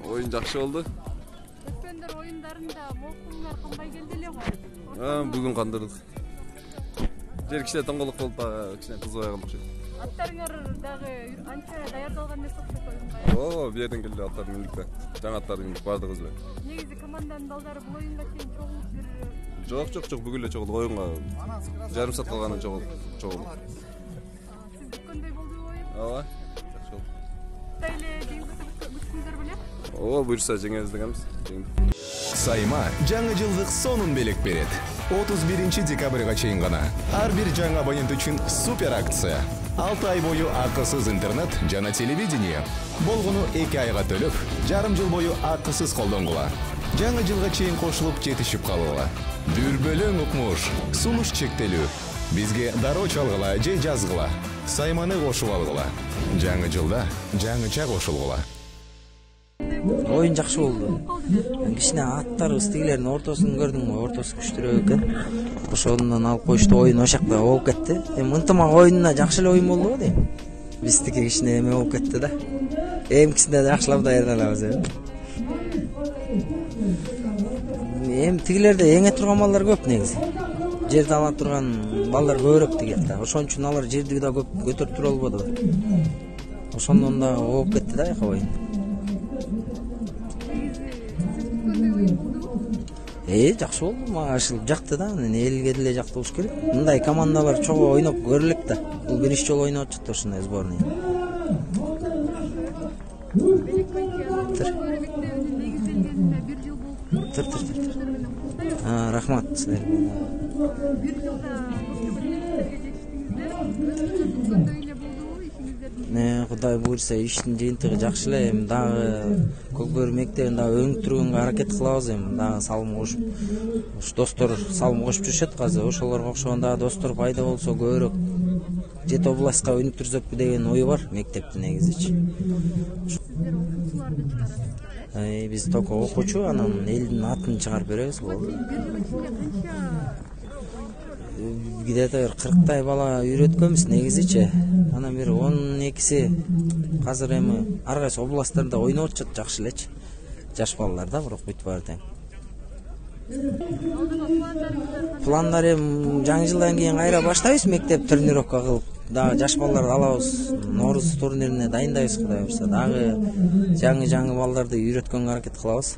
Oyun жакшы болду. Өткөндөр оюндарында молкуңар кандай келди эле го? Бүгүн кандырдык. Жер кичине тоңголук болуп кичине кызыбай калды окшойт. Аттарыңар дагы анча даярдалган эмес окшойт оюнга. Ооба, бу жерден келип аттар миндик да. Жаңы аттар миндик бардыгы эле. Негизи команданын балдары бул оюнга чейин чогулуп бир Жок, бүгүн эле чогулдук оюнга. Жарым саат калганда чогулдук. Сиз күткөндөй болдубу оюн? Ооба. Жакшы болду. Эле жеңүүсү күткүңүздөр беле? Ооба, буюрса жеңебиз дегенбиз. Сайма жаңы жылдык сонун белек берет. 31 декабрга чейин гана ар бир жаңы абонент үчүн супер акция. 6 ай бою акысыз интернет жана телевидение. Болгону 2 айга төлөп, жарым жыл бою акысыз колдонгула. Жаңы жылга чейин кошулуп жетишип калууга. Дүрбөлөң укмуш, сунуш чектелүү. Бизге дароо чалгыла же жазгыла. Сайманы кошуп алгыла. Жаңы жылда жаңыча кошулгула. Oyun жакшы болду. Кичине аттарыбыз тигилердин ортосун көрдүңбү? Ортосу күчтүүрөөк экен. Ошондон алып коюшту, oyun ошакта болуп кетти. Ынтымак oyununa жакшы эле oyun болду го дейм. Биздики кичине эме болуп кетти да. Эмкисинде жакшылап даярдалабыз эми. Тигилерде эңе турган балдар көп негизи. Жерди ала турган балдар көбүрөөк тигет да. Ошон үчүн алар жерди да көп көтөрүп тура албады. Ошондон да болуп кетти да oyun. Жакшы болду, мага ашылып жакты да. Элге деле жакты болуш керек. Мындай командалар чогуу ойноп көрүлөк да. Бул биринчи жолу ойноп атышты ушундай сборный. Рахмат силерге. Кудай буйрса иштин жыйынтыгы жакшы эле. Эми дагы Көкбөр мектебин дагы өнүктүргөнгө аракет кылабыз. Эми дагы салым кошуп, достор салым кошуп жүрүшөт азыр. Ошолорго окшогон дагы достор пайда болсо көбүрөөк жет областка өнүктүрсөкпү деген ой бар мектептин негизичи. Биз только окуучу, анан элдин атын чыгарып беребиз болду. Где-то 40 бала үйрөткөнбүз негизичи. Анан бир 12си азыр эми ар кайсы областтарда ойноп атышат жакшы элечи. Жаш балалар да, бирок бүт баары тең. Пландар эми жаңы жылдан кийин кайра баштайбыз, мектеп тренировка кылып, дагы жаш балдарды алабыз, Нооруз турнирине дайындайбыз, Кудай буйрса. Дагы жаңы балдарды үйрөткөнгө аракет кылабыз.